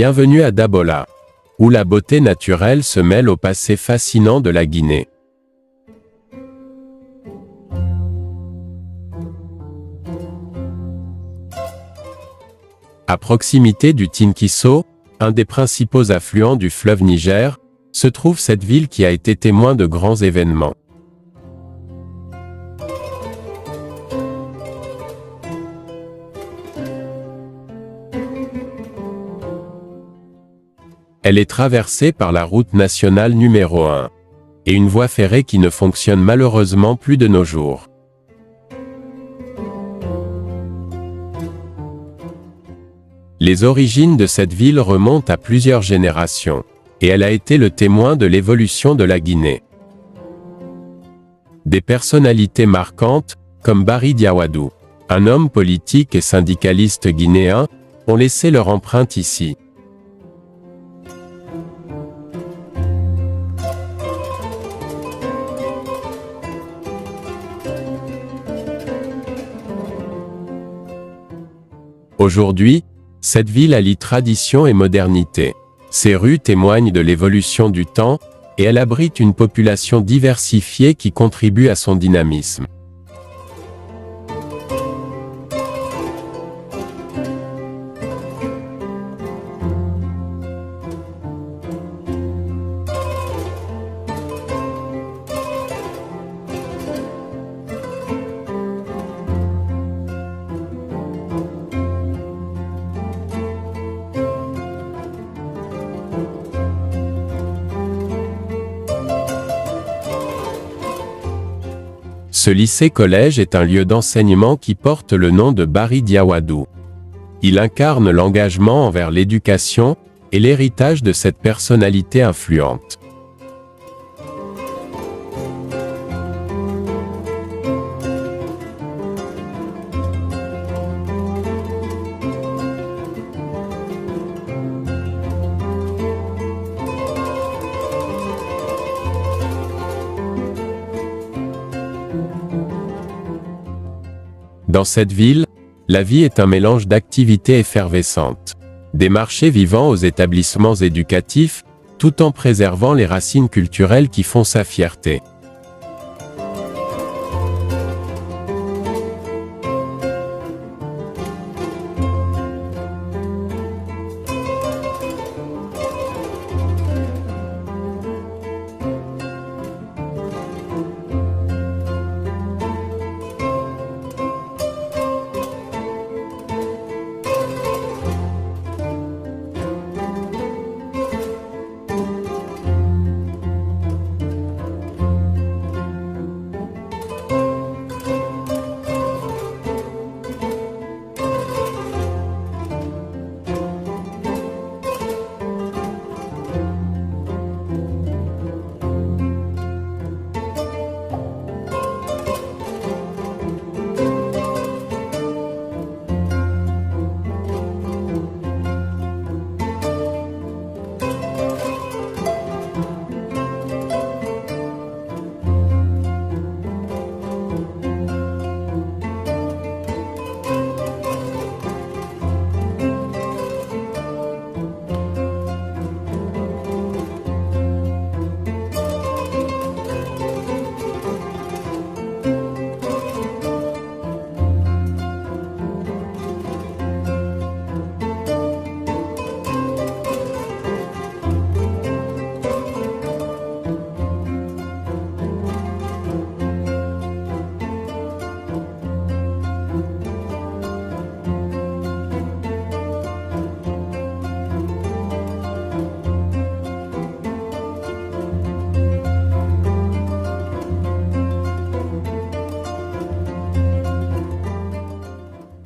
Bienvenue à Dabola, où la beauté naturelle se mêle au passé fascinant de la Guinée. À proximité du Tinkiso, un des principaux affluents du fleuve Niger, se trouve cette ville qui a été témoin de grands événements. Elle est traversée par la route nationale numéro 1 et une voie ferrée qui ne fonctionne malheureusement plus de nos jours. Les origines de cette ville remontent à plusieurs générations, et elle a été le témoin de l'évolution de la Guinée. Des personnalités marquantes, comme Barry Diawadou, un homme politique et syndicaliste guinéen, ont laissé leur empreinte ici. Aujourd'hui, cette ville allie tradition et modernité. Ses rues témoignent de l'évolution du temps, et elle abrite une population diversifiée qui contribue à son dynamisme. Ce lycée-collège est un lieu d'enseignement qui porte le nom de Barry Diawadou. Il incarne l'engagement envers l'éducation et l'héritage de cette personnalité influente. Dans cette ville, la vie est un mélange d'activités effervescentes. Des marchés vivants aux établissements éducatifs, tout en préservant les racines culturelles qui font sa fierté.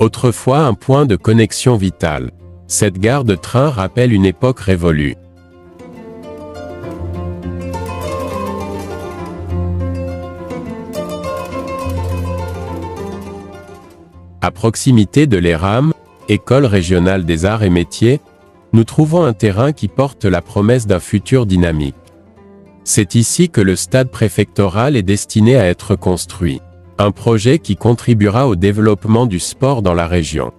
Autrefois un point de connexion vitale, cette gare de train rappelle une époque révolue. À proximité de l'ERAM, École régionale des arts et métiers, nous trouvons un terrain qui porte la promesse d'un futur dynamique. C'est ici que le stade préfectoral est destiné à être construit. Un projet qui contribuera au développement du sport dans la région.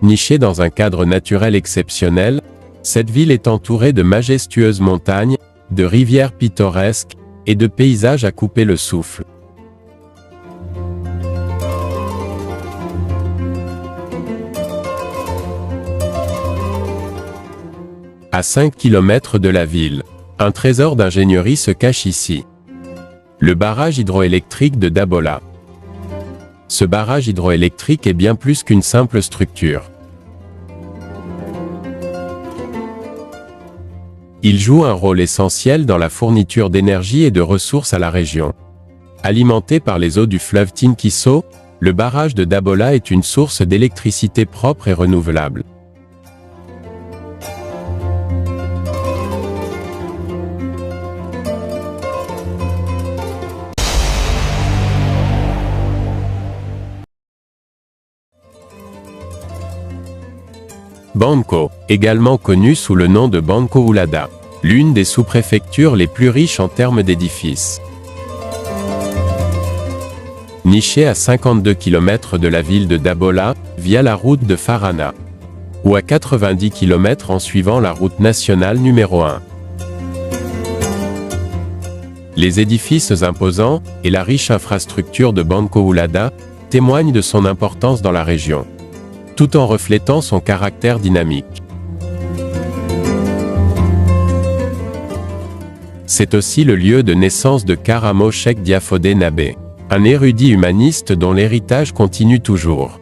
Nichée dans un cadre naturel exceptionnel, cette ville est entourée de majestueuses montagnes, de rivières pittoresques et de paysages à couper le souffle. À 5 km de la ville, un trésor d'ingénierie se cache ici. Le barrage hydroélectrique de Dabola. Ce barrage hydroélectrique est bien plus qu'une simple structure. Il joue un rôle essentiel dans la fourniture d'énergie et de ressources à la région. Alimenté par les eaux du fleuve Tinkiso, le barrage de Dabola est une source d'électricité propre et renouvelable. Banko, également connu sous le nom de Banko-Ulada, l'une des sous-préfectures les plus riches en termes d'édifices. Nichée à 52 km de la ville de Dabola, via la route de Farana, ou à 90 km en suivant la route nationale numéro 1. Les édifices imposants et la riche infrastructure de Banko-Ulada témoignent de son importance dans la région, tout en reflétant son caractère dynamique. C'est aussi le lieu de naissance de Karamo Cheikh Diafodé Nabé, un érudit humaniste dont l'héritage continue toujours.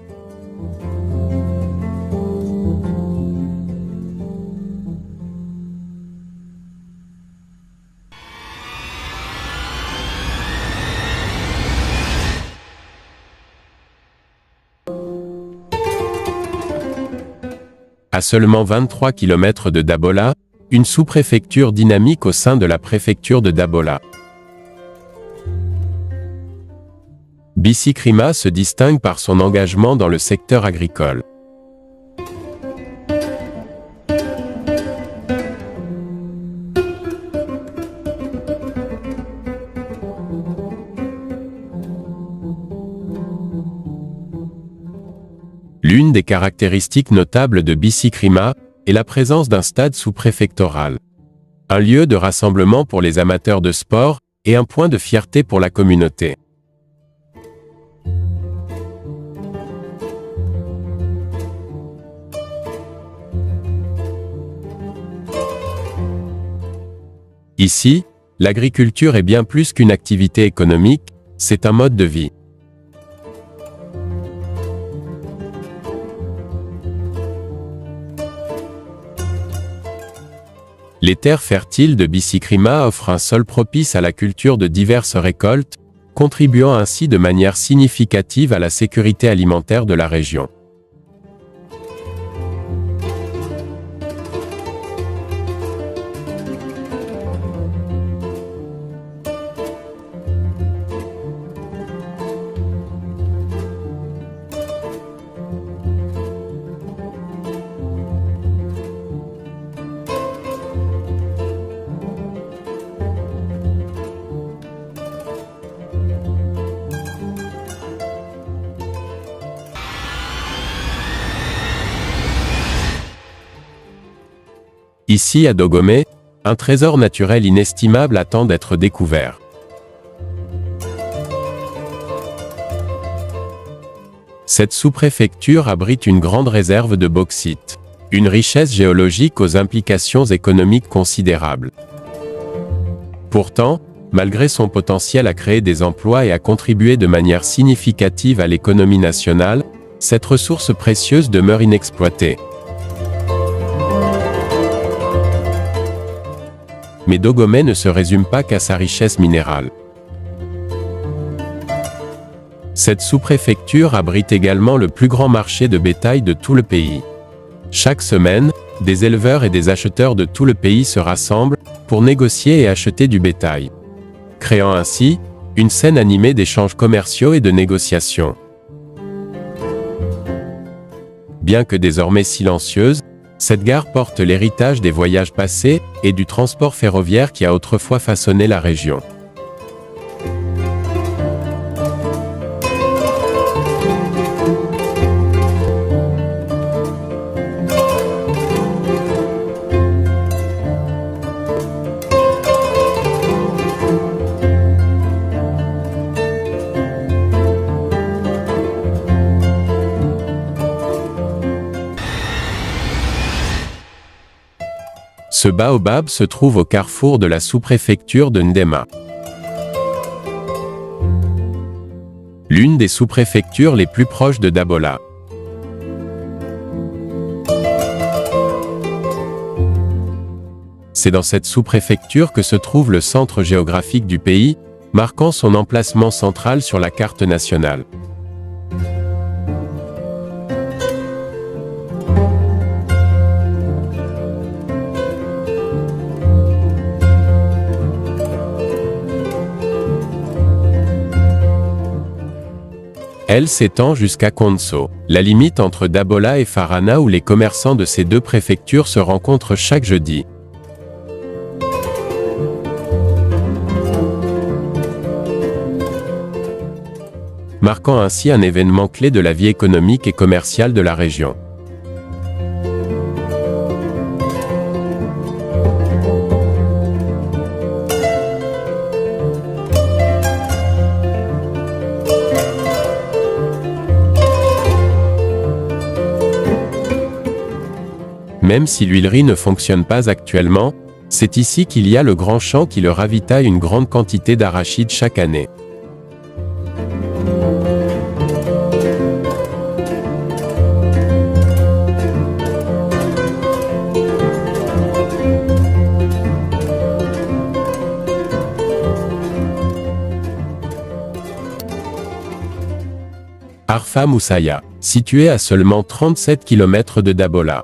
À seulement 23 km de Dabola, une sous-préfecture dynamique au sein de la préfecture de Dabola. Bicikrima se distingue par son engagement dans le secteur agricole. L'une des caractéristiques notables de Bicikrima est la présence d'un stade sous-préfectoral. Un lieu de rassemblement pour les amateurs de sport et un point de fierté pour la communauté. Ici, l'agriculture est bien plus qu'une activité économique, c'est un mode de vie. Les terres fertiles de Bicikrima offrent un sol propice à la culture de diverses récoltes, contribuant ainsi de manière significative à la sécurité alimentaire de la région. Ici à Dogomé, un trésor naturel inestimable attend d'être découvert. Cette sous-préfecture abrite une grande réserve de bauxite, une richesse géologique aux implications économiques considérables. Pourtant, malgré son potentiel à créer des emplois et à contribuer de manière significative à l'économie nationale, cette ressource précieuse demeure inexploitée. Mais Dogomé ne se résume pas qu'à sa richesse minérale. Cette sous-préfecture abrite également le plus grand marché de bétail de tout le pays. Chaque semaine, des éleveurs et des acheteurs de tout le pays se rassemblent pour négocier et acheter du bétail, créant ainsi une scène animée d'échanges commerciaux et de négociations. Bien que désormais silencieuse, cette gare porte l'héritage des voyages passés et du transport ferroviaire qui a autrefois façonné la région. Ce baobab se trouve au carrefour de la sous-préfecture de Ndema. L'une des sous-préfectures les plus proches de Dabola. C'est dans cette sous-préfecture que se trouve le centre géographique du pays, marquant son emplacement central sur la carte nationale. Elle s'étend jusqu'à Konso, la limite entre Dabola et Farana où les commerçants de ces deux préfectures se rencontrent chaque jeudi. Marquant ainsi un événement clé de la vie économique et commerciale de la région. Même si l'huilerie ne fonctionne pas actuellement, c'est ici qu'il y a le grand champ qui le ravitaille une grande quantité d'arachides chaque année. Arfa Moussaya, situé à seulement 37 km de Dabola.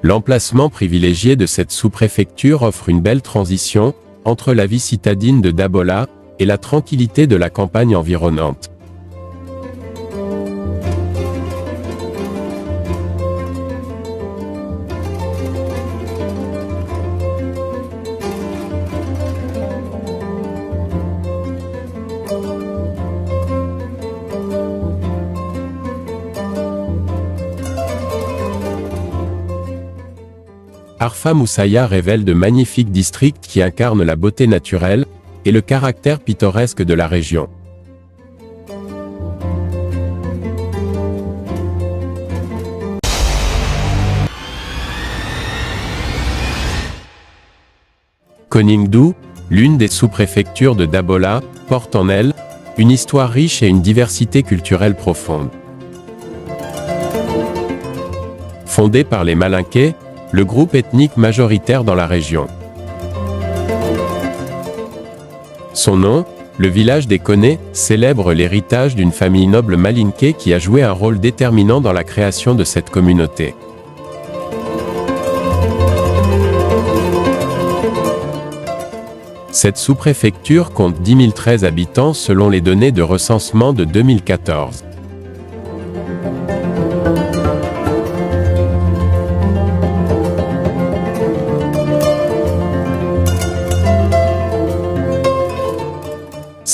L'emplacement privilégié de cette sous-préfecture offre une belle transition entre la vie citadine de Dabola et la tranquillité de la campagne environnante. Arfa Moussaya révèle de magnifiques districts qui incarnent la beauté naturelle et le caractère pittoresque de la région. Koningdu, l'une des sous-préfectures de Dabola, porte en elle une histoire riche et une diversité culturelle profonde. Fondée par les Malinké, le groupe ethnique majoritaire dans la région. Son nom, le village des Koné, célèbre l'héritage d'une famille noble malinké qui a joué un rôle déterminant dans la création de cette communauté. Cette sous-préfecture compte 10 013 habitants selon les données de recensement de 2014.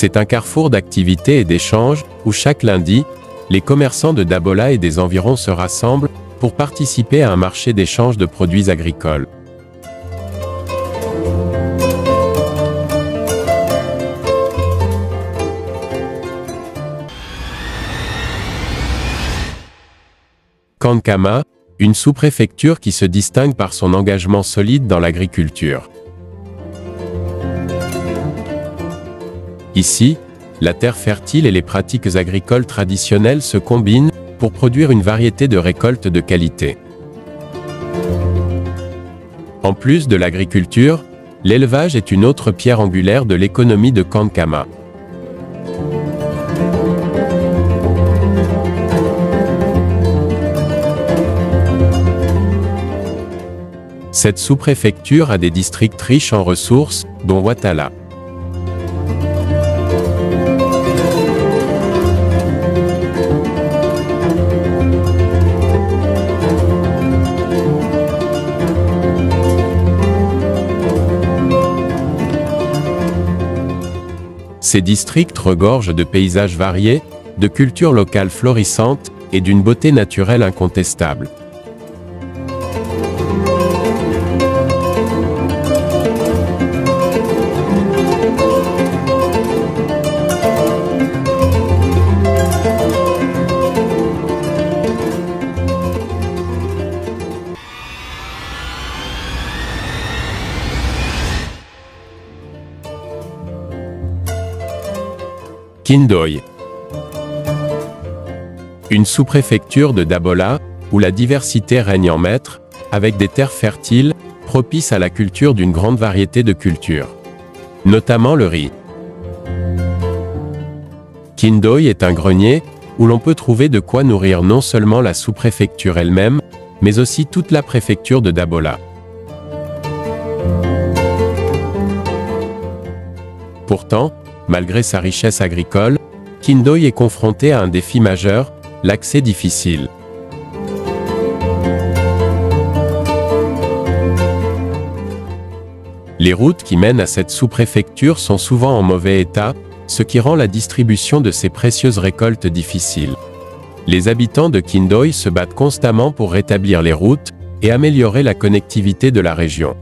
C'est un carrefour d'activités et d'échanges, où chaque lundi, les commerçants de Dabola et des environs se rassemblent pour participer à un marché d'échange de produits agricoles. Kankama, une sous-préfecture qui se distingue par son engagement solide dans l'agriculture. Ici, la terre fertile et les pratiques agricoles traditionnelles se combinent pour produire une variété de récoltes de qualité. En plus de l'agriculture, l'élevage est une autre pierre angulaire de l'économie de Kankama. Cette sous-préfecture a des districts riches en ressources, dont Ouattala. Ces districts regorgent de paysages variés, de cultures locales florissantes et d'une beauté naturelle incontestable. Kindoy. Une sous-préfecture de Dabola, où la diversité règne en maître, avec des terres fertiles, propices à la culture d'une grande variété de cultures. Notamment le riz. Kindoy est un grenier, où l'on peut trouver de quoi nourrir non seulement la sous-préfecture elle-même, mais aussi toute la préfecture de Dabola. Pourtant, malgré sa richesse agricole, Kindoy est confronté à un défi majeur, l'accès difficile. Les routes qui mènent à cette sous-préfecture sont souvent en mauvais état, ce qui rend la distribution de ces précieuses récoltes difficile. Les habitants de Kindoy se battent constamment pour rétablir les routes et améliorer la connectivité de la région.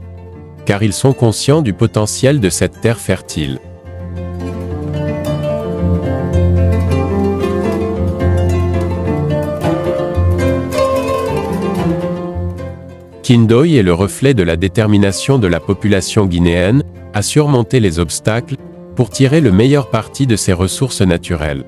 Car ils sont conscients du potentiel de cette terre fertile. Kindoy est le reflet de la détermination de la population guinéenne à surmonter les obstacles pour tirer le meilleur parti de ses ressources naturelles.